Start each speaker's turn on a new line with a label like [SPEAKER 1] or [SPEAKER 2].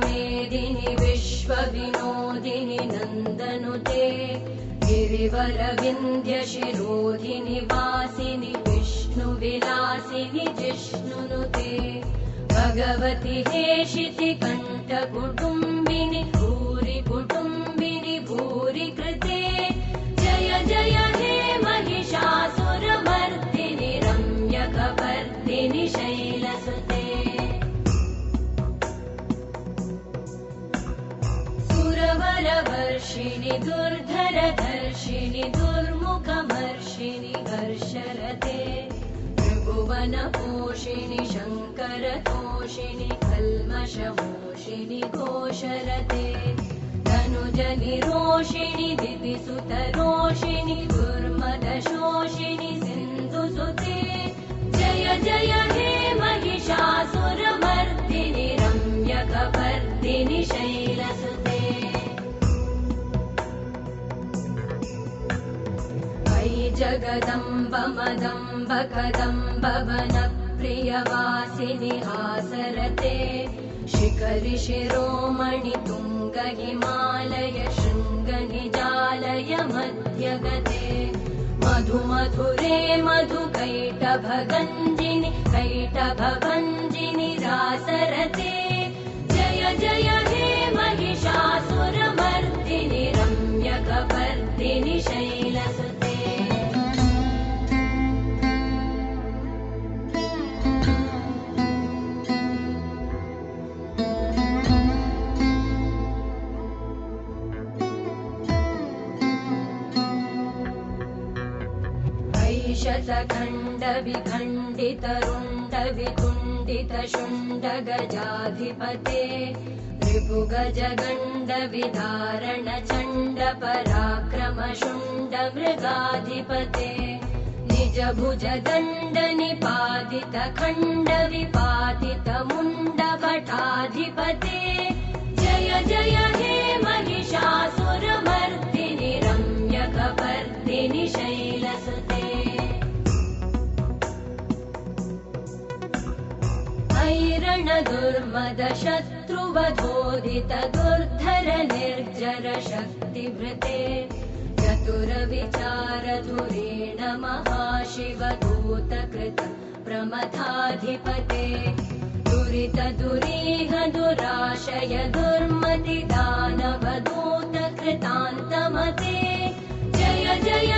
[SPEAKER 1] मेदिनि विश्वविनोदिनि नन्दनुते गिरिवरविन्ध्यशिरोधिनि वासिनि विष्णुविलासिनि जिष्णुनुते भगवति हेशिति कण्ठकुटुम्बिनि भूरि कुटुम्बिनि भूरि कृते जय जय हे महिषासुरमर्दिनि रम्यकपर्दिनि शैलसुते सुरवरवर्षिणि दुर्धरधर्षिणि दुर्मुखमर्षिणि हर्षरते त्रिभुवनपोषिणि शङ्करतोषिणि कल्मषमोषिणि घोषरते धनुजनिरोषिणि दितिसुतरोषिणि दुर्मदशोषिणि सिन्धुसुते जय जय हे महिषासुरमर्दिनि रम्यकपर्दिनि शैलसुते अयि जगदम्ब मदम्ब कदम्ब वनप्रियवासिनि हासरते शिखरि शिरोमणि तुङ्ग हिमालय शृङ्गनिजालय मध्यगते मधुमधुरे मधुकैटभगञ्जिनि कैटभभञ्जिनि रासरते जय जय हे महिषासुरमर्दिनि रम्यकपर्दिनि शैलसुते शतखण्डविखण्डितरुण्डवितुण्डितशुण्डगजाधिपते रिपुगजगण्डविधारण चण्डपराक्रमशुण्डमृगाधिपते निजभुजदण्डनिपातितखण्डविपातितमुण्डभटाधिपते जय जय हे महिषासुरमर्दिनि रम्यकपर्दिनि शैलसुते ऐरणदुर्मदशत्रुवधोदित दुर्धर निर्जर शक्तिभृते चतुरविचारधुरेण महाशिवदूतकृत प्रमथाधिपते दुरित दुरीह दुराशय दुर्मति दानवदूतकृतान्तमते जय जय